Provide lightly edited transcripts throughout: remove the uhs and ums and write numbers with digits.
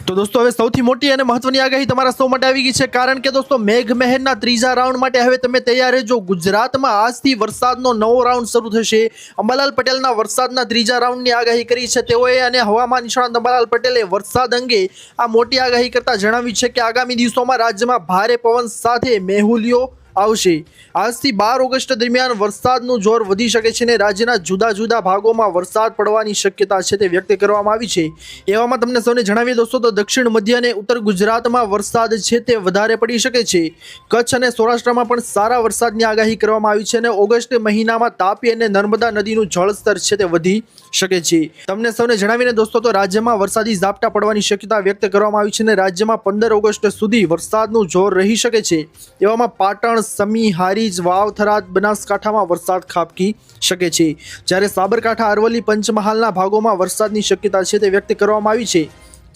તો દોસ્તો હવે સૌથી મોટી અને મહત્વની આગાહી તમારા સૌ માટે આવી ગઈ છે, કારણ કે દોસ્તો મેઘમહેરના ત્રીજા રાઉન્ડ માટે હવે તમે તૈયાર રહેજો। ગુજરાતમાં આજથી વરસાદનો નવો રાઉન્ડ શરૂ થશે। અંબાલાલ પટેલના વરસાદના ત્રીજા રાઉન્ડની આગાહી કરી છે તેઓએ, અને હવામાન નિષ્ણાત અંબાલાલ પટેલે વરસાદ અંગે આ મોટી આગાહી કરતા જણાવ્યું છે કે આગામી દિવસોમાં રાજ્યમાં ભારે પવન સાથે મેહુલિયો આવશે। આજથી 12 ઓગસ્ટ દરમિયાન વરસાદનું જોર વધી શકે છે અને રાજ્યના જુદા જુદા ભાગોમાં વરસાદ પડવાની શક્યતા છે તે વ્યક્ત કરવામાં આવી છે। એવામાં તમને સૌને જણાવીએ દોસ્તો તો દક્ષિણ મધ્ય અને ઉત્તર ગુજરાતમાં વરસાદ છે તે વધારે પડી શકે છે। કચ્છ અને સૌરાષ્ટ્રમાં પણ સારા વરસાદની આગાહી કરવામાં આવી છે અને ઓગસ્ટ મહિનામાં તાપી અને નર્મદા નદીનું જળસ્તર છે તે વધી શકે છે। તમને સૌને જણાવીને દોસ્તો તો રાજ્યમાં વરસાદી ઝાપટા પડવાની શક્યતા વ્યક્ત કરવામાં આવી છે અને રાજ્યમાં 15 ઓગસ્ટ સુધી વરસાદનું જોર રહી શકે છે। એવામાં પાટણ, સમી, હારીજ, વાવ, થરાદ, બનાસકાંઠામાં વરસાદ ખાબકી શકે છે, જ્યારે સાબરકાંઠા, અરવલ્લી, પંચમહાલના ભાગોમાં વરસાદની શક્યતા છે તે વ્યક્ત કરવામાં આવી છે।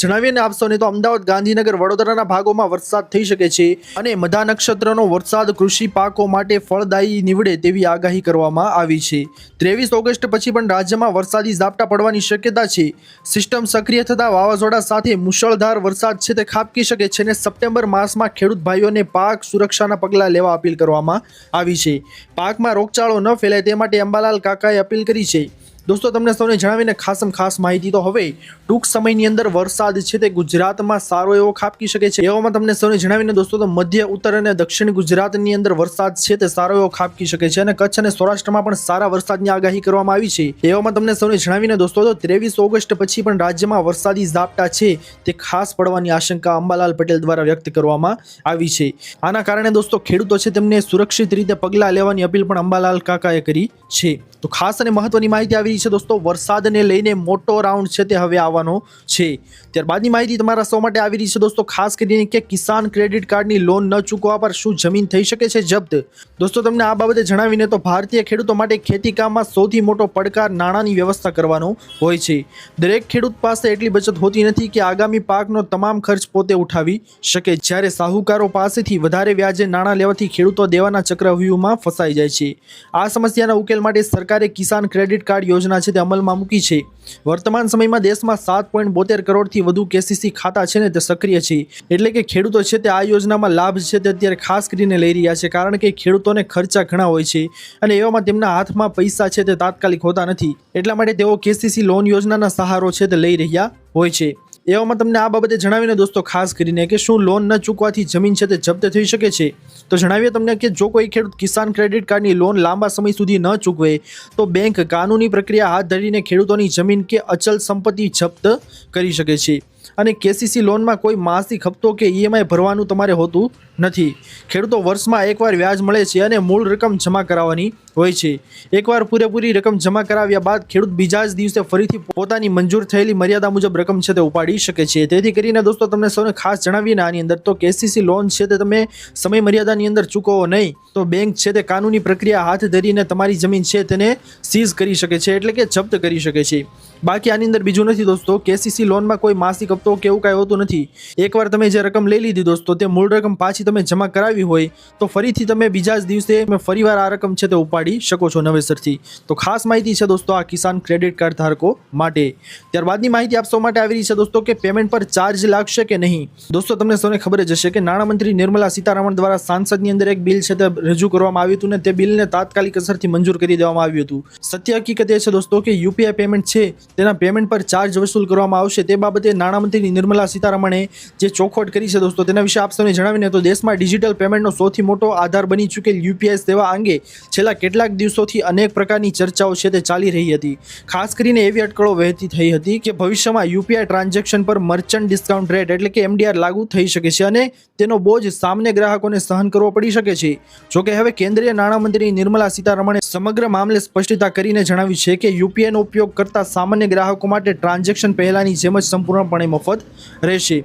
જણાવીને આપશો ને તો અમદાવાદ, ગાંધીનગર, વડોદરાના ભાગોમાં વરસાદ થઈ શકે છે અને મધા નક્ષત્રનો વરસાદ કૃષિ પાકો માટે ફળદાયી નીવડે તેવી આગાહી કરવામાં આવી છે। 23 ઓગસ્ટ પછી પણ રાજ્યમાં વરસાદી ઝાપટા પડવાની શક્યતા છે। સિસ્ટમ સક્રિય થતા વાવાઝોડા સાથે મુશળધાર વરસાદ છે તે ખાબકી શકે છે અને સપ્ટેમ્બર માસમાં ખેડૂત ભાઈઓને પાક સુરક્ષાના પગલાં લેવા અપીલ કરવામાં આવી છે। પાકમાં રોગચાળો ન ફેલાય તે માટે અંબાલાલ કાકાએ અપીલ કરી છે। દોસ્તો તમને સૌને જણાવીને ખાસ માહિતી તો હવે ટૂંક સમયની અંદર વરસાદ છે તે ગુજરાતમાં સારો એવો ખાબકી શકે છે। એવામાં તમને સૌને જણાવીને દોસ્તો તો મધ્ય, ઉત્તર અને દક્ષિણ ગુજરાતની અંદર વરસાદ છે તે સારો એવો ખાબકી શકે છે અને કચ્છ અને સૌરાષ્ટ્રમાં પણ સારા વરસાદની આગાહી કરવામાં આવી છે। એવામાં તમને સૌને જણાવીને દોસ્તો તો 23 ઓગસ્ટ પછી પણ રાજ્યમાં વરસાદી ઝાપટા છે તે ખાસ પડવાની આશંકા અંબાલાલ પટેલ દ્વારા વ્યક્ત કરવામાં આવી છે। આના કારણે દોસ્તો ખેડૂતો છે તેમને સુરક્ષિત રીતે પગલાં લેવાની અપીલ પણ અંબાલાલ કાકાએ કરી છે। તો ખાસ અને મહત્વની માહિતી આવી રહી છે દોસ્તો, વરસાદને લઈને મોટો રાઉન્ડ છે તે હવે આવવાનો છે। ત્યારબાદની માહિતી તમારા સૌ માટે આવી રહી છે દોસ્તો, ખાસ કરીને કે કિસાન ક્રેડિટ કાર્ડની લોન ન ચૂકવવા પર શું જમીન થઈ શકે છે જપ્ત। દોસ્તો તમને આ બાબતે જણાવીને તો ભારતીય ખેડૂતો માટે ખેતી કામમાં સૌથી મોટો પડકાર નાણાંની વ્યવસ્થા કરવાનો હોય છે। દરેક ખેડૂત પાસે એટલી બચત હોતી નથી કે આગામી પાકનો તમામ ખર્ચ પોતે ઉઠાવી શકે, જ્યારે સાહુકારો પાસેથી વધારે વ્યાજે નાણાં લેવાથી ખેડૂતો દેવાના ચક્રવ્યૂહમાં ફસાઈ જાય છે। આ સમસ્યાના ઉકેલ માટે સરકારે કિસાન ક્રેડિટ કાર્ડ યોજના છે તે અમલમાં મૂકી છે। વર્તમાન સમયમાં દેશમાં 7.72 કરોડથી વધુ કેસીસી ખાતા છે ને તે સક્રિય છે, એટલે કે ખેડૂતો છે તે આ યોજનામાં લાભ છે તે અત્યારે ખાસ કરીને લઈ રહ્યા છે, કારણ કે ખેડૂતોને ખર્ચા ઘણા હોય છે અને એવામાં તેમના હાથમાં પૈસા છે તે તાત્કાલિક હોતા નથી, એટલા માટે તેઓ કેસીસી લોન યોજનાના સહારો છે તે લઈ રહ્યા હોય છે। એવામાં તમને આ બાબતે જણાવીને દોસ્તો ખાસ કરીને કે શું લોન ન ચૂકવાથી જમીન છે તે જપ્ત થઈ શકે છે। તો જણાવીએ તમને કે જો કોઈ ખેડૂત કિસાન ક્રેડિટ કાર્ડની લોન લાંબા સમય સુધી ન ચૂકવે તો બેંક કાનૂની પ્રક્રિયા હાથ ધરીને ખેડૂતોની જમીન કે અચલ સંપત્તિ જપ્ત કરી શકે છે અને કેસીસી લોનમાં કોઈ માસિક હપ્તો કે ઈએમઆઈ ભરવાનું તમારે હોતું નથી। ખેડૂતો વર્ષમાં એકવાર વ્યાજ મળે છે અને મૂળ રકમ જમા કરાવવાની હોય છે। એકવાર પૂરેપૂરી રકમ જમા કરાવ્યા બાદ ખેડૂત બીજા જ દિવસે ફરીથી પોતાની મંજૂર થયેલી મર્યાદા મુજબ રકમ છે તે ઉપાડી શકે છે। તેથી કરીને દોસ્તો તમને સૌને ખાસ જણાવીને આની અંદર તો કેસીસી લોન છે તે તમે સમય મર્યાદાની અંદર ચૂકવો નહીં તો બેંક છે તે કાનૂની પ્રક્રિયા હાથ ધરીને તમારી જમીન છે તેને સીઝ કરી શકે છે, એટલે કે જપ્ત કરી શકે છે। બાકી આની અંદર બીજું નથી દોસ્તો, કેસીસી લોનમાં કોઈ માસિક હપ્તો કે એવું કાંઈ હોતું નથી। એકવાર તમે જે રકમ લઈ લીધી દોસ્તો તે મૂળ રકમ પાછી તમે જમા કરાવી હોય તો ફરીથી તમે બીજા જ દિવસે ફરીવાર આ રકમ છે તે ઉપાડી શકો છો નવેસરથી। તો ખાસ માહિતી છે દોસ્તો આ કિસાન ક્રેડિટ કાર્ડ ધારકો માટે। ત્યારબાદની માહિતી આપ સૌ માટે આવી રહી છે દોસ્તો કે પેમેન્ટ પર ચાર્જ લાગશે કે નહીં। દોસ્તો તમને સૌને ખબર જ હશે કે નાણામંત્રી નિર્મલા સીતારામન દ્વારા સાંસદની અંદર એક બિલ છે તે રજૂ કરવામાં આવ્યું હતું ને તે બિલને તાત્કાલિક અસરથી મંજૂર કરી દેવામાં આવ્યું હતું। સત્ય હકીકત એ છે દોસ્તો કે યુપીઆઈ પેમેન્ટ છે તેના પેમેન્ટ પર ચાર્જ વસૂલ કરવામાં આવશે તે બાબતે નાણામંત્રી નિર્મલા સીતારામણે જે ચોખવટ કરી છે દોસ્તો તેના વિશે આપ સૌને જણાવીને તો દેશમાં ડિજિટલ પેમેન્ટનો સૌથી મોટો આધાર બની ચૂકેલ યુપીઆઈ સેવા અંગે છેલ્લા કેટલાક દિવસોથી અનેક પ્રકારની ચર્ચાઓ છે તે ચાલી રહી હતી। ખાસ કરીને એવી અટકળો વહેતી થઈ હતી કે ભવિષ્યમાં યુપીઆઈ ટ્રાન્ઝેક્શન પર મર્ચન્ટ ડિસ્કાઉન્ટ રેટ એટલે કે એમડીઆર લાગુ થઈ શકે છે અને તેનો બોજ સામાન્ય ગ્રાહકોને સહન કરવો પડી શકે છે। જોકે હવે કેન્દ્રીય નાણામંત્રી નિર્મલા સીતારામણે સમગ્ર મામલે સ્પષ્ટતા કરીને જણાવ્યું છે કે યુપીઆઈનો ઉપયોગ કરતા સામાન્ય ગ્રાહકો માટે ટ્રાન્ઝેક્શન પહેલાની જેમ જ સંપૂર્ણપણે મફત રહેશે।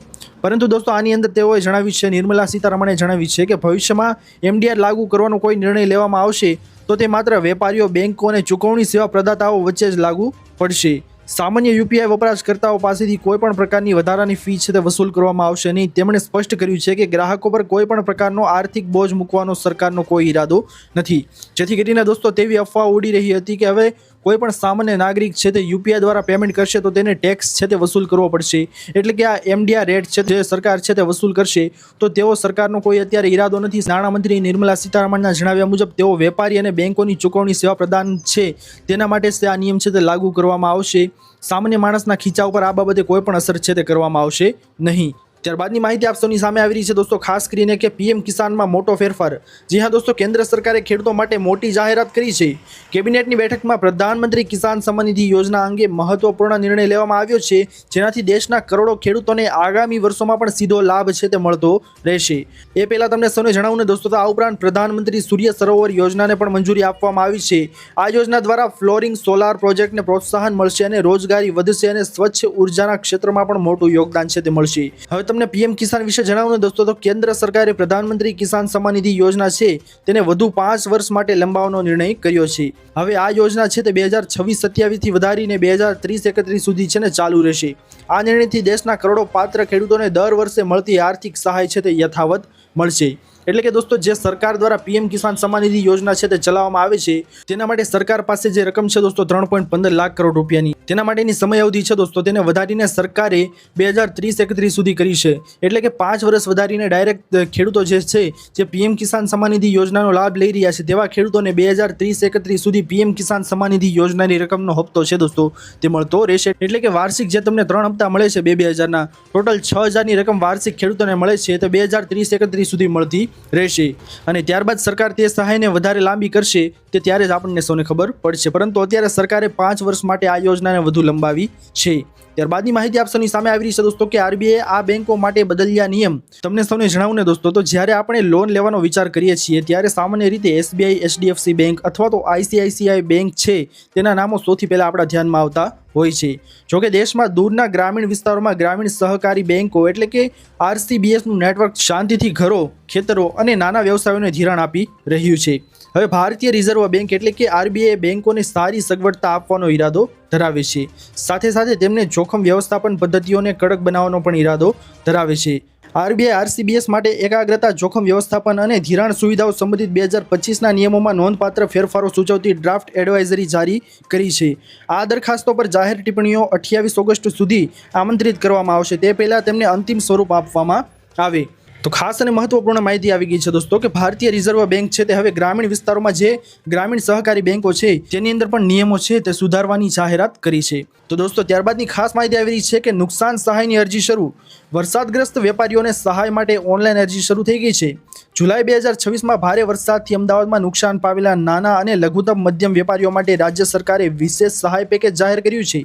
પરંતુ દોસ્તો આની અંદર તેઓએ જણાવ્યું છે, નિર્મલા સીતારામણે જણાવ્યું છે કે ભવિષ્યમાં એમડીઆર લાગુ કરવાનો કોઈ નિર્ણય લેવામાં આવશે તો તે માત્ર વેપારીઓ, બેંકો અને ચૂકવણી સેવા પ્રદાતાઓ વચ્ચે જ લાગુ પડશે। સામાન્ય યુપીઆઈ વપરાશકર્તાઓ પાસેથી કોઈ પણ પ્રકારની વધારાની ફી છે તે વસૂલ કરવામાં આવશે નહીં। તેમણે સ્પષ્ટ કર્યું છે કે ગ્રાહકો પર કોઈ પણ પ્રકારનો આર્થિક બોજ મૂકવાનો સરકારનો કોઈ ઈરાદો નથી। જેથી કરીને દોસ્તો તેવી અફવા ઉડી રહી હતી કે હવે કોઈ પણ સામાન્ય નાગરિક છે તે યુપીઆઈ દ્વારા પેમેન્ટ કરશે તો તેને ટેક્સ છે તે વસૂલ કરવો પડશે, એટલે કે આ એમડીઆર રેટ છે જે સરકાર છે તે વસૂલ કરશે. તો તેવો સરકારનો કોઈ અત્યારે ઈરાદો નથી. નાણામંત્રી નિર્મલા સીતારામનના જણાવ્યા મુજબ તેઓ વેપારી અને બેંકોની ચૂકવણી સેવા પ્રદાન છે તેના માટે આ નિયમ છે તે લાગુ કરવામાં આવશે. સામાન્ય માણસના ખીચા ઉપર આ બાબતે કોઈ પણ અસર છે તે કરવામાં આવશે નહીં. ત્યારબાદની માહિતી આપ સૌની સામે આવી રહી છે દોસ્તો, ખાસ કરીને કે પીએમ કિસાનમાં મોટો ફેરફાર. જી હા દોસ્તો, કેન્દ્ર સરકારે ખેડૂતો માટે મોટી જાહેરાત કરી છે. કેબિનેટની બેઠકમાં પ્રધાનમંત્રી કિસાન સન્માન નિધિ યોજના અંગે મહત્વપૂર્ણ નિર્ણય લેવામાં આવ્યો છે, જેનાથી દેશના કરોડો ખેડૂતોને આગામી વર્ષોમાં પણ સીધો લાભ છે તે મળતો રહેશે. એ પહેલા તમને સૌને જણાવું ને દોસ્તો, આ ઉપરાંત પ્રધાનમંત્રી સૂર્ય સરોવર યોજનાને પણ મંજૂરી આપવામાં આવી છે. આ યોજના દ્વારા ફ્લોરિંગ સોલાર પ્રોજેક્ટને પ્રોત્સાહન મળશે અને રોજગારી વધશે અને સ્વચ્છ ઉર્જાના ક્ષેત્રમાં પણ મોટું યોગદાન છે તે મળશે. હવે તમને પીએમ કિસાન વિશે જણાવું ને દોસ્તો, તો કેન્દ્ર સરકારે પ્રધાનમંત્રી કિસાન સન્માન નિધિ યોજના છે તેને વધુ 5 વર્ષ માટે લંબાવવાનો નિર્ણય કર્યો છે. હવે આ યોજના છે તે 2026-27 થી વધારીને 2030-31 સુધી છે ને ચાલુ રહેશે. આ નિર્ણયથી દેશના કરોડો પાત્ર ખેડૂતોને દર વર્ષે મળતી આર્થિક સહાય છે તે યથાવત મળશે. એટલે કે દોસ્તો, જે સરકાર દ્વારા પીએમ કિસાન સન્માન નિધિ યોજના છે તે ચલાવવામાં આવે છે તેના માટે સરકાર પાસે જે રકમ છે દોસ્તો 3.15 લાખ કરોડ રૂપિયાની, તેના માટેની સમય અવધિ છે દોસ્તો તેને વધારીને સરકારે 2030-31 સુધી કરી છે. એટલે કે 5 વર્ષ વધારીને ડાયરેક્ટ ખેડૂતો જે છે જે પીએમ કિસાન સન્માન નિધિ યોજનાનો લાભ લઈ રહ્યા છે તેવા ખેડૂતોને 2030-31 સુધી પીએમ કિસાન સન્માન નિધિ યોજનાની રકમનો હપ્તો છે દોસ્તો તે મળતો રહેશે. એટલે કે વાર્ષિક જે તમને 3 હપ્તા મળે છે 2,000ના, ટોટલ 6,000ની રકમ વાર્ષિક ખેડૂતોને મળે છે તો 2030-31 સુધી મળતી રહેશે. અને ત્યારબાદ સરકાર તે સહાયને વધારે લાંબી કરશે તે ત્યારે જ આપણને સૌને ખબર પડશે, પરંતુ અત્યારે સરકારે 5 વર્ષ માટે આ યોજનાને વધુ લંબાવી છે. ત્યારબાદની માહિતી આપ સૌની સામે આવી રહી છે દોસ્તો કે આરબીઆઈ આ બેંકો માટે બદલ્યા નિયમ. તમને સૌને જણાવું ને દોસ્તો, તો જ્યારે આપણે લોન લેવાનો વિચાર કરીએ છીએ ત્યારે સામાન્ય રીતે એસબીઆઈ, એચડીએફસી બેંક અથવા તો આઈસીઆઈસીઆઈ બેંક છે તેના નામો સૌથી પહેલા આપણા ધ્યાનમાં આવતા હોય છે. જોકે દેશમાં દૂરના ગ્રામીણ વિસ્તારોમાં ગ્રામીણ સહકારી બેંકો એટલે કે આરસીબીએસનું નેટવર્ક શાંતિથી ઘરો, ખેતરો અને નાના વ્યવસાયોને ધિરાણ આપી રહ્યું છે. હવે ભારતીય રિઝર્વ બેંક એટલે કે આરબીઆઈ બેંકોને સારી સગવડતા આપવાનો ઈરાદો ધરાવે છે. સાથે સાથે તેમને જોખમ વ્યવસ્થાપન પદ્ધતિઓને કડક બનાવવાનો પણ ઈરાદો ધરાવે છે. આરબીઆઈ આરસીબીએસ માટે એકાગ્રતા, જોખમ વ્યવસ્થાપન અને ધિરાણ સુવિધાઓ સંબંધિત 2025ના નિયમોમાં નોંધપાત્ર ફેરફારો સૂચવતી ડ્રાફ્ટ એડવાઇઝરી જારી કરી છે. આ દરખાસ્તો પર જાહેર ટિપ્પણીઓ 28 ઓગસ્ટ સુધી આમંત્રિત કરવામાં આવશે. તે પહેલાં તેમને અંતિમ સ્વરૂપ આપવામાં આવે. તો ખાસ અને મહત્વપૂર્ણ માહિતી આવી ગઈ છે દોસ્તો કે ભારતીય રિઝર્વ બેંક છે તે હવે ગ્રામીણ વિસ્તારોમાં જે ગ્રામીણ સહકારી બેંકો છે તેની અંદર પણ નિયમો છે તે સુધારવાની જાહેરાત કરી છે. તો દોસ્તો, ત્યારબાદની ખાસ માહિતી આવી રહી છે કે નુકસાન સહાયની અરજી શરૂ. વરસાદગ્રસ્ત વેપારીઓને સહાય માટે ઓનલાઈન અરજી શરૂ થઈ ગઈ છે. જુલાઈ 2026માં ભારે વરસાદથી અમદાવાદમાં નુકસાન પામેલા નાના અને લઘુત્તમ મધ્યમ વેપારીઓ માટે રાજ્ય સરકારે વિશેષ સહાય પેકેજ જાહેર કર્યું છે.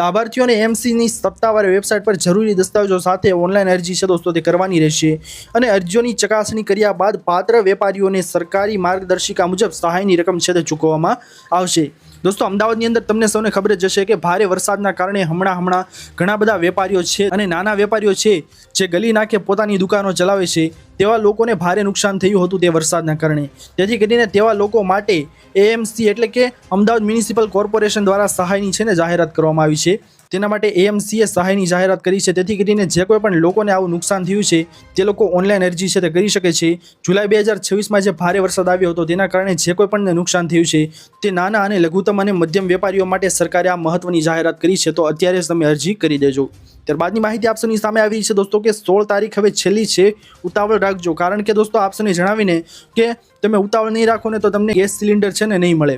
લાભાર્થીઓને એમસીની સત્તાવાર વેબસાઇટ પર જરૂરી દસ્તાવેજો સાથે ઓનલાઈન અરજી છે દોસ્તો તે કરવાની રહેશે અને અરજીઓની ચકાસણી કર્યા બાદ પાત્ર વેપારીઓને સરકારી માર્ગદર્શિકા મુજબ સહાયની રકમ છે તે ચૂકવવામાં આવશે. દોસ્તો, અમદાવાદની અંદર તમને સૌને ખબર જ હશે કે ભારે વરસાદના કારણે હમણાં ઘણા બધા વેપારીઓ છે અને નાના વેપારીઓ છે જે ગલી નાખે પોતાની દુકાનો ચલાવે છે તેવા લોકોને ભારે નુકસાન થયું હતું તે વરસાદના કારણે. તેથી કરીને તેવા લોકો માટે એએમસી એટલે કે અમદાવાદ મ્યુનિસિપલ કોર્પોરેશન દ્વારા સહાયની છે ને જાહેરાત કરવામાં આવી છે. તેના માટે એએમસીએ સહાયની જાહેરાત કરી છે. તેથી કરીને જે કોઈ પણ લોકોને આવું નુકસાન થયું છે તે લોકો ઓનલાઈન અરજી છે તે કરી શકે છે. જુલાઈ 2026માં જે ભારે વરસાદ આવ્યો હતો તેના કારણે જે કોઈ પણ નુકસાન થયું છે તે નાના અને લઘુત્તમ અને મધ્યમ વેપારીઓ માટે સરકારે આ મહત્વની જાહેરાત કરી છે. તો અત્યારે જ તમે અરજી કરી દેજો. ત્યારબાદની માહિતી આપ સૌની સામે આવી છે દોસ્તો કે 16 તારીખ હવે છેલ્લી છે, ઉતાવળ રાખજો. કારણ કે દોસ્તો આપ સૌને જણાવીને કે તમે ઉતાવળ નહીં રાખો ને તો તમને ગેસ સિલિન્ડર છે ને નહીં મળે.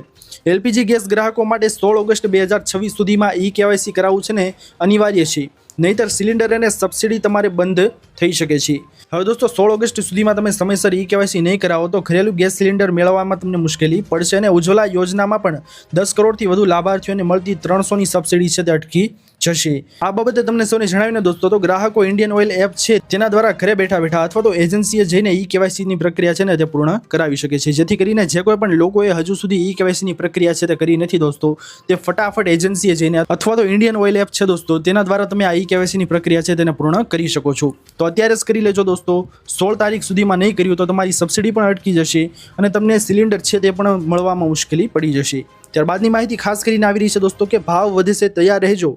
એલપીજી ગેસ ગ્રાહકો માટે 16 ઓગસ્ટ 2026 સુધીમાં ઈ-કેવાયસી કરાવવું છે ને અનિવાર્ય છે, નહીંતર સિલિન્ડર અને સબસિડી તમારે બંધ થઈ શકે છે. હવે દોસ્તો 16 ઓગસ્ટ સુધીમાં તમે સમયસર ઈ-કેવાયસી નહીં કરાવો તો ઘરેલું ગેસ સિલિન્ડર મેળવવામાં તમને મુશ્કેલી પડશે અને ઉજ્જવલા યોજનામાં પણ 10 કરોડથી વધુ લાભાર્થીઓને મળતી 300ની સબસિડી છે તે અટકી જશે. આ બાબતે તમને સૌને જણાવીને દોસ્તો તો ગ્રાહકો ઇન્ડિયન ઓઇલ એપ છે તેના દ્વારા ઘરે બેઠા અથવા તો એજન્સીએ જઈને ઈ-કેવાયસીની પ્રક્રિયા છે ને તે પૂર્ણ કરાવી શકે છે. જેથી કરીને જે કોઈ પણ લોકોએ હજુ સુધી ઈ-કેવાયસીની પ્રક્રિયા છે તે કરી નથી દોસ્તો, તે ફટાફટ એજન્સીએ જઈને અથવા તો ઇન્ડિયન ઓઇલ એપ છે દોસ્તો તેના દ્વારા તમે આ ઈ-કેવાયસીની પ્રક્રિયા છે તેને પૂર્ણ કરી શકો છો. તો અત્યારે જ કરી લેજો દોસ્તો. 16 તારીખ સુધીમાં નહીં કર્યું તો તમારી સબસિડી પણ અટકી જશે અને તમને સિલિન્ડર છે તે પણ મળવામાં મુશ્કેલી પડી જશે. ત્યારબાદની માહિતી ખાસ કરીને આવી રહી છે દોસ્તો કે ભાવ વધશે તૈયાર રહેજો.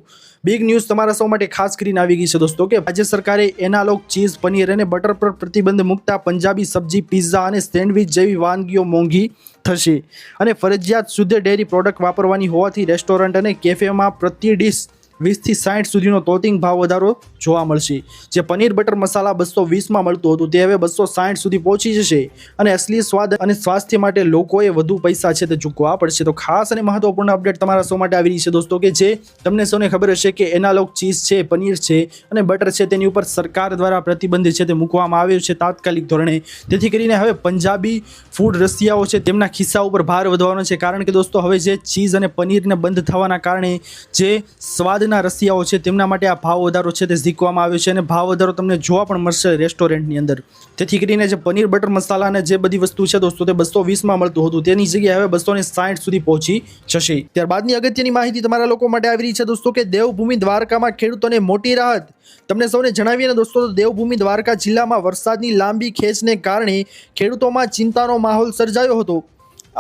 બિગ ન્યૂઝ તમારા સૌ માટે ખાસ કરીને આવી ગઈ છે દોસ્તો કે રાજ્ય સરકારે એનાલોગ ચીઝ, પનીર અને બટર પર પ્રતિબંધ મૂકતા પંજાબી સબ્જી, પિઝા અને સેન્ડવિચ જેવી વાનગીઓ મોંઘી થશે અને ફરજિયાત શુદ્ધ ડેરી પ્રોડક્ટ વાપરવાની હોવાથી રેસ્ટોરન્ટ અને કેફેમાં પ્રતિ ડીશ 20 થી 60 સુધીનો તોતિંગ ભાવ વધારો જોવા મળશે। જે પનીર બટર મસાલા 220 મળતું હતું તે હવે 260 સુધી પહોંચી જશે અને અસલી સ્વાદ અને સ્વાસ્થ્ય માટે લોકોએ વધુ પૈસા છે તે ચૂકવવા પડશે। તો ખાસ અને મહત્વપૂર્ણ અપડેટ તમારા સૌ માટે આવી રહી છે દોસ્તો કે જે તમને સૌને ખબર હશે કે એનાલોગ ચીઝ છે, પનીર છે અને બટર છે તેની ઉપર સરકાર દ્વારા પ્રતિબંધ છે તે મૂકવામાં આવ્યો છે તાત્કાલિક ધોરણે। તેથી કરીને હવે પંજાબી ફૂડ રસિયાઓ છે તેમના ખિસ્સા ઉપર ભાર વધવાનો છે, કારણ કે દોસ્તો હવે જે ચીઝ અને પનીરને બંધ થવાના કારણે જે સ્વાદ રસિયાઓ છે તેમના માટે આ ભાવ વધારો છે તે ઝીકવામાં આવ્યો છે અને ભાવ વધારો તમને જોવા પણ મળશે રેસ્ટોરન્ટની અંદર। તેથી કરીને જે પનીર બટર મસાલા અને જે બધી વસ્તુ છે દોસ્તો તે 220 મળતું હતું તેની જગ્યાએ હવે 260 સુધી પહોંચી જશે। ત્યારબાદની અગત્યની માહિતી તમારા લોકો માટે આવી રહી છે દોસ્તો કે દેવભૂમિ દ્વારકામાં ખેડૂતોને મોટી રાહત। તમને સૌને જણાવીએ ને દોસ્તો, દેવભૂમિ દ્વારકા જિલ્લામાં વરસાદની લાંબી ખેંચને કારણે ખેડૂતોમાં ચિંતાનો માહોલ સર્જાયો હતો।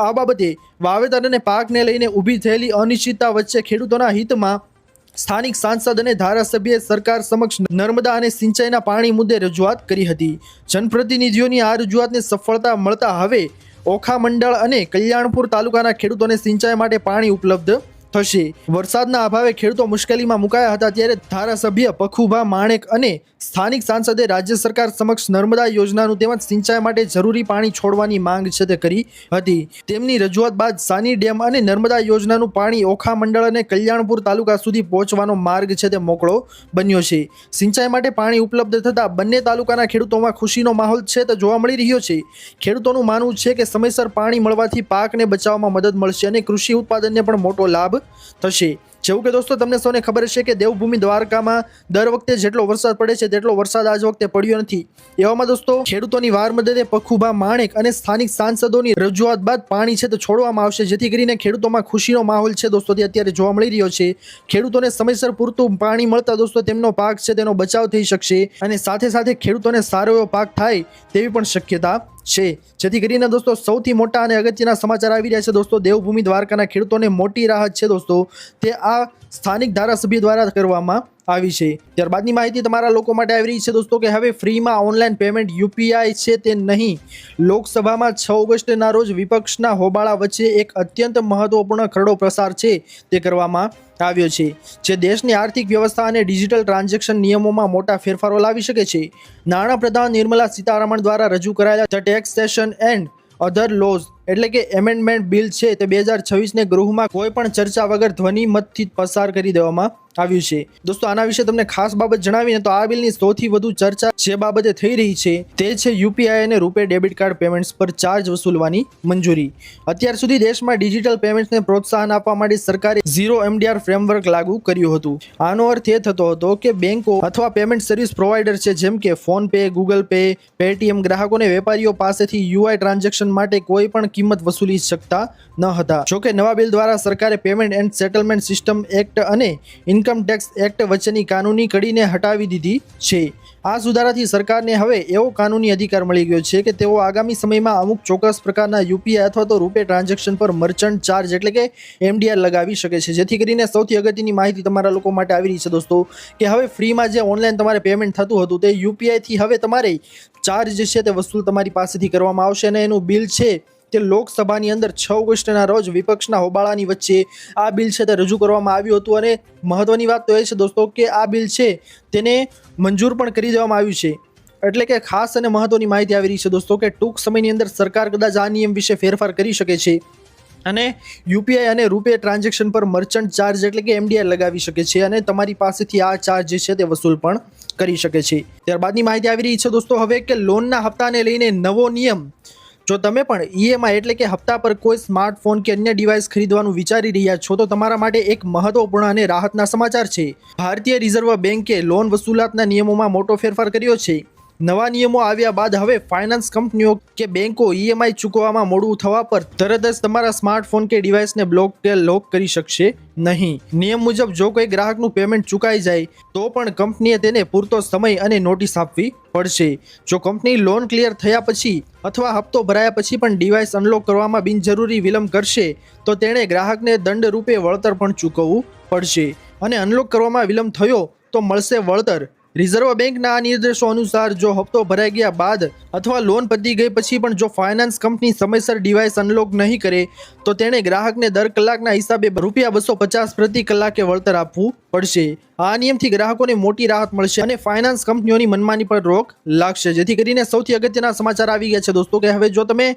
આ બાબતે વાવેતર અને પાકને લઈને ઊભી થયેલી અનિશ્ચિતતા વચ્ચે ખેડૂતોના હિતમાં સ્થાનિક સાંસદ અને ધારાસભ્યએ સરકાર સમક્ષ નર્મદા અને સિંચાઈના પાણી મુદ્દે રજૂઆત કરી હતી। જનપ્રતિનિધિઓની આ રજૂઆતને સફળતા મળતા હવે ઓખા મંડળ અને કલ્યાણપુર તાલુકાના ખેડૂતોને સિંચાઈ માટે પાણી ઉપલબ્ધ થશે। વરસાદના અભાવે ખેડૂતો મુશ્કેલીમાં મુકાયા હતા ત્યારે ધારાસભ્ય પખુભા માણેક અને સ્થાનિક સાંસદે રાજ્ય સરકાર સમક્ષ નર્મદા યોજનાનું તેમજ સિંચાઈ માટે જરૂરી પાણી છોડવાની માંગ છે તે કરી હતી। તેમની રજૂઆત બાદ સાની ડેમ અને નર્મદા યોજનાનું પાણી ઓખા મંડળ અને કલ્યાણપુર તાલુકા સુધી પહોંચવાનો માર્ગ છે તે મોકળો બન્યો છે। સિંચાઈ માટે પાણી ઉપલબ્ધ થતાં બંને તાલુકાના ખેડૂતોમાં ખુશીનો માહોલ છે તે જોવા મળી રહ્યો છે। ખેડૂતોનું માનવું છે કે સમયસર પાણી મળવાથી પાકને બચાવવામાં મદદ મળશે અને કૃષિ ઉત્પાદનને પણ મોટો લાભ થશે। જેવું કે દોસ્તો તમને સૌને ખબર હશે કે દેવભૂમિ દ્વારકામાં દર વખતે જેટલો વરસાદ પડે છે તેટલો વરસાદ આજ વખતે પડ્યો નથી। એવામાં દોસ્તો ખેડૂતોની વાર મદદે પખુભા માણેક અને સ્થાનિક સાંસદોની રજૂઆત બાદ પાણી છે તે છોડવામાં આવશે, જેથી કરીને ખેડૂતોમાં ખુશીનો માહોલ છે દોસ્તો તે અત્યારે જોવા મળી રહ્યો છે। ખેડૂતોને સમયસર પૂરતું પાણી મળતા દોસ્તો તેમનો પાક છે તેનો બચાવ થઈ શકશે અને સાથે સાથે ખેડૂતોને સારો એવો પાક થાય તેવી પણ શક્યતા છે। જેથી કરીને દોસ્તો સૌથી મોટા અને અગત્યના સમાચાર આવી રહ્યા છે દોસ્તો, દેવભૂમિ દ્વારકાના ખેડૂતોને મોટી રાહત છે દોસ્તો તે આ સ્થાનિક ધારાસભ્ય દ્વારા કરવામાં આવી છે। ત્યારબાદની માહિતી તમારા લોકો માટે આવી રહી છે દોસ્તો કે હવે ફ્રીમાં ઓનલાઈન પેમેન્ટ યુપીઆઈ છે તે નહીં। લોકસભામાં 6 ઓગસ્ટના રોજ વિપક્ષના હોબાળા વચ્ચે એક અત્યંત મહત્વપૂર્ણ ખરડો પ્રસાર છે તે કરવામાં આવ્યો છે, જે દેશની આર્થિક વ્યવસ્થા અને ડિજિટલ ટ્રાન્ઝેક્શન નિયમોમાં મોટા ફેરફારો લાવી શકે છે। નાણાપ્રધાન નિર્મલા સીતારમણ દ્વારા રજૂ કરાયેલા the taxation and other lose એટલે કે એમેન્ડમેન્ટ બિલ છે તે 2026ને ગૃહમાં કોઈ પણ ચર્ચા વગર ધ્વનિ મતથી પસાર કરી દેવામાં આવ્યું છે। દોસ્તો આના વિશે તમને ખાસ બાબત જણાવીને તો આ બિલની સૌથી વધુ ચર્ચા જે બાબતે થઈ રહી છે તે છે યુપીઆઈ અને રૂપે ડેબિટ કાર્ડ પેમેન્ટ્સ પર ચાર્જ વસૂલવાની મંજૂરી। અત્યાર સુધી દેશમાં ડિજિટલ પેમેન્ટ્સને પ્રોત્સાહન આપવા માટે સરકારે ઝીરો એમડીઆર ફ્રેમવર્ક લાગુ કર્યું હતું। આનો અર્થ એ થતો હતો કે બેંકો અથવા પેમેન્ટ સર્વિસ પ્રોવાઈડર છે જેમ કે phone pay, Google pay, Paytm ગ્રાહકોને વેપારીઓ પાસેથી યુઆઈ ટ્રાન્ઝેક્શન માટે કોઈ પણ કિંમત વસૂલી શકતા ન હતા। જોકે નવા બિલ દ્વારા સરકારે payment and settlement system act અને ઇન્કમ ટેક્સ એક્ટ વચ્ચેની કાનૂની કડીને હટાવી દીધી છે। આ સુધારાથી સરકારને હવે એવો કાનૂની અધિકાર મળી ગયો છે કે તેઓ આગામી સમયમાં અમુક ચોક્કસ પ્રકારના યુપીઆઈ અથવા તો રૂપે ટ્રાન્ઝેક્શન પર મર્ચન્ટ ચાર્જ એટલે કે એમડીઆર લગાવી શકે છે। જેથી કરીને સૌથી અગત્યની માહિતી તમારા લોકો માટે આવી રહી છે દોસ્તો કે હવે ફ્રીમાં જે ઓનલાઈન તમારે પેમેન્ટ થતું હતું તે યુપીઆઈથી હવે તમારે ચાર્જ જે છે તે વસૂલ તમારી પાસેથી કરવામાં આવશે અને એનું બિલ છે તે લોકસભાની અંદર 6 ઓગસ્ટના રોજ વિપક્ષના હોબાળાની વચ્ચે આ બિલ છે તે રજૂ કરવામાં આવ્યું હતું અને મહત્વની વાત તો એ છે દોસ્તો કે આ બિલ છે તેને મંજૂર પણ કરી દેવામાં આવ્યું છે। એટલે કે ખાસ અને મહત્વની માહિતી આવી રહી છે દોસ્તો કે ટૂંક સમયની અંદર સરકાર કદાચ આ નિયમ વિશે ફેરફાર કરી શકે છે અને યુપીઆઈ અને રૂપે ટ્રાન્ઝેક્શન પર મર્ચન્ટ ચાર્જ એટલે કે એમડીઆર લગાવી શકે છે અને તમારી પાસેથી આ ચાર્જ જે છે તે વસૂલ પણ કરી શકે છે। ત્યારબાદની માહિતી આવી રહી છે દોસ્તો હવે કે લોનના હપ્તાને લઈને નવો નિયમ। જો તમે પણ ઈએમઆઈ એટલે કે હપ્તા પર કોઈ સ્માર્ટફોન કે અન્ય ડિવાઇસ ખરીદવાનું વિચારી રહ્યા છો તો તમારા માટે એક મહત્વપૂર્ણ અને રાહતના સમાચાર છે। ભારતીય રિઝર્વ બેન્કે લોન વસૂલાતના નિયમોમાં મોટો ફેરફાર કર્યો છે। નવા નિયમો આવ્યા બાદ હવે ફાઇનાન્સ કંપનીઓ કે બેંકો ઈએમઆઈ ચૂકવવામાં મોડું થવા પર તરત જ તમારા સ્માર્ટફોન કે ડિવાઇસને બ્લોક કે લોક કરી શકશે નહીં। નિયમ મુજબ જો કોઈ ગ્રાહકનું પેમેન્ટ ચૂકાઈ જાય તો પણ કંપનીએ તેને પૂરતો સમય અને નોટિસ આપવી પડશે। જો કંપની લોન ક્લિયર થયા પછી અથવા હપ્તો ભરાયા પછી પણ ડિવાઇસ અનલોક કરવામાં બિનજરૂરી વિલંબ કરશે તો તેણે ગ્રાહકને દંડ રૂપે વળતર પણ ચૂકવવું પડશે। અને અનલોક કરવામાં વિલંબ થયો તો મળશે વળતર। રિઝર્વ બેંકના આ નિર્દેશો અનુસાર જો હપ્તો ભરાઈ ગયા બાદ અથવા લોન પતી ગઈ પછી પણ જો ફાઇનાન્સ કંપની સમયસર ડિવાઇસ અનલોક નહીં કરે તો તેણે ગ્રાહકને દર કલાકના હિસાબે ₹250 પ્રતિ કલાકે વળતર આપવું પડશે। આ નિયમથી ગ્રાહકોને મોટી રાહત મળશે અને ફાઇનાન્સ કંપનીઓની મનમાની પર રોક લાગશે। જેથી કરીને સૌથી અગત્યના સમાચાર આવી ગયા છે દોસ્તો કે હવે જો તમે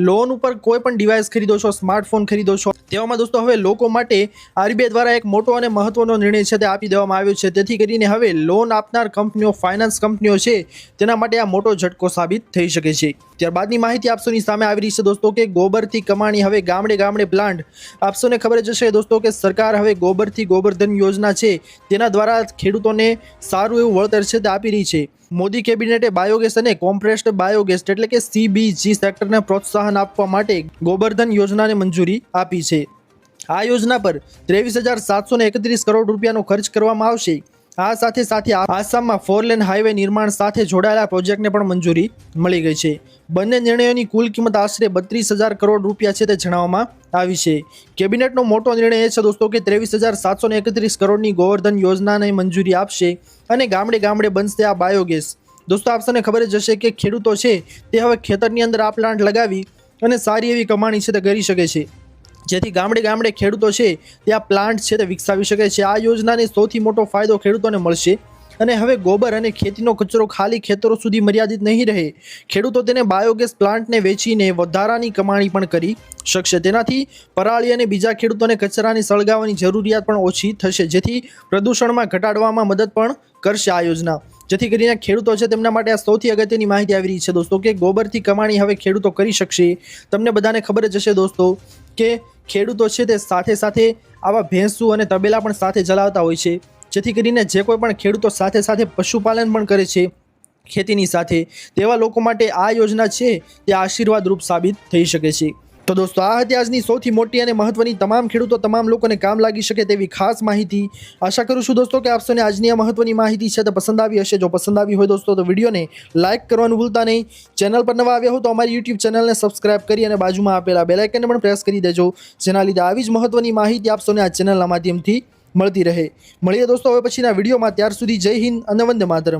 લોન ઉપર કોઈ પણ ડિવાઇસ ખરીદો છો, સ્માર્ટફોન ખરીદો છો, તેવામાં દોસ્તો હવે લોકો માટે આરબીઆઈ દ્વારા એક મોટો અને મહત્વનો નિર્ણય છે તે આપી દેવામાં આવ્યો છે। તેથી કરીને હવે લોન આપનાર કંપનીઓ, ફાઇનાન્સ કંપનીઓ છે તેના માટે આ મોટો ઝટકો સાબિત થઈ શકે છે। ત્યારબાદની માહિતી આપસોની સામે આવી રહી છે દોસ્તો કે ગોબરથી કમાણી હવે ગામડે ગામડે પ્લાન્ટ। આપસોને ખબર જ હશે દોસ્તો કે સરકાર હવે ગોબરથી ગોબરધન યોજના છે તેના દ્વારા ખેડૂતોને સારું એવું વળતર છે તે આપી રહી છે। મોદી કેબિનેટે બાયોગેસ અને કોમ્પ્રેસ્ડ બાયોગેસ એટલે કે CBG સેક્ટરને પ્રોત્સાહન આપવા માટે ગોબરધન યોજનાને મંજૂરી આપી છે। આ યોજના પર 23,731 કરોડ રૂપિયાનો ખર્ચ કરવામાં આવશે। આ સાથે સાથે આસામમાં 4 લેન હાઈવે નિર્માણ સાથે જોડાયેલા પ્રોજેક્ટને પણ મંજૂરી મળી ગઈ છે। બંને નિર્ણયોની કુલ કિંમત આશરે 32,000 કરોડ રૂપિયા છે તે જણાવવામાં આવી છે। કેબિનેટનો મોટો નિર્ણય એ છે દોસ્તો કે 23,731 કરોડની ગોબરધન યોજનાને મંજૂરી આપશે અને ગામડે ગામડે બનશે આ બાયોગેસ। દોસ્તો આપને ખબર જ હશે કે ખેડૂતો છે તે હવે ખેતરની અંદર આ પ્લાન્ટ લગાવી અને સારી એવી કમાણી છે તે કરી શકે છે। જેથી ગામડે ગામડે ખેડૂતો છે તે આ પ્લાન્ટ છે તે વિકસાવી શકે છે। આ યોજનાને સૌથી મોટો ફાયદો ખેડૂતોને મળશે અને હવે ગોબર અને ખેતીનો કચરો ખાલી ખેતરો સુધી મર્યાદિત નહીં રહે। ખેડૂતો તેને બાયોગેસ પ્લાન્ટને વેચીને વધારાની કમાણી પણ કરી શકશે। તેનાથી પરાળી અને બીજા ખેડૂતોને કચરાની સળગાવવાની જરૂરિયાત પણ ઓછી થશે, જેથી પ્રદૂષણમાં ઘટાડવામાં મદદ પણ કરશે આ યોજના। જેથી કરીને ખેડૂતો છે તેમના માટે આ સૌથી અગત્યની માહિતી આવી રહી છે દોસ્તો કે ગોબરથી કમાણી હવે ખેડૂતો કરી શકશે। તમને બધાને ખબર જ હશે દોસ્તો કે ખેડૂતો છે તે સાથે સાથે આવા ભેંસું અને તબેલા પણ સાથે ચલાવતા હોય છે। જેથી કરીને જે કોઈ પણ ખેડૂતો સાથે સાથે પશુપાલન પણ કરે છે ખેતીની સાથે, તેવા લોકો માટે આ યોજના છે તે આશીર્વાદરૂપ સાબિત થઈ શકે છે। તો દોસ્તો આ હતી આજની સૌથી મોટી અને મહત્વની તમામ ખેડૂતો, તમામ લોકોને કામ લાગી શકે તેવી ખાસ માહિતી। આશા કરું છું દોસ્તો કે આપને આજની આ મહત્વની માહિતી છે તે પસંદ આવી હશે। જો પસંદ આવી હોય દોસ્તો તો વિડીયોને લાઇક કરવાનું ભૂલતા નહીં। ચેનલ પર નવા આવ્યા હો તો અમારી યુટ્યુબ ચેનલને સબસ્ક્રાઇબ કરી અને બાજુમાં આપેલા બેલ આઇકનને પણ પ્રેસ કરી દેજો, જેના લીધે આવી જ મહત્વની માહિતી આપને આ ચેનલના માધ્યમથી મળતી રહે। મળીએ દોસ્તો હવે પછીના વિડીયોમાં, ત્યાર સુધી જય હિન્દ અને વંદે માતરમ।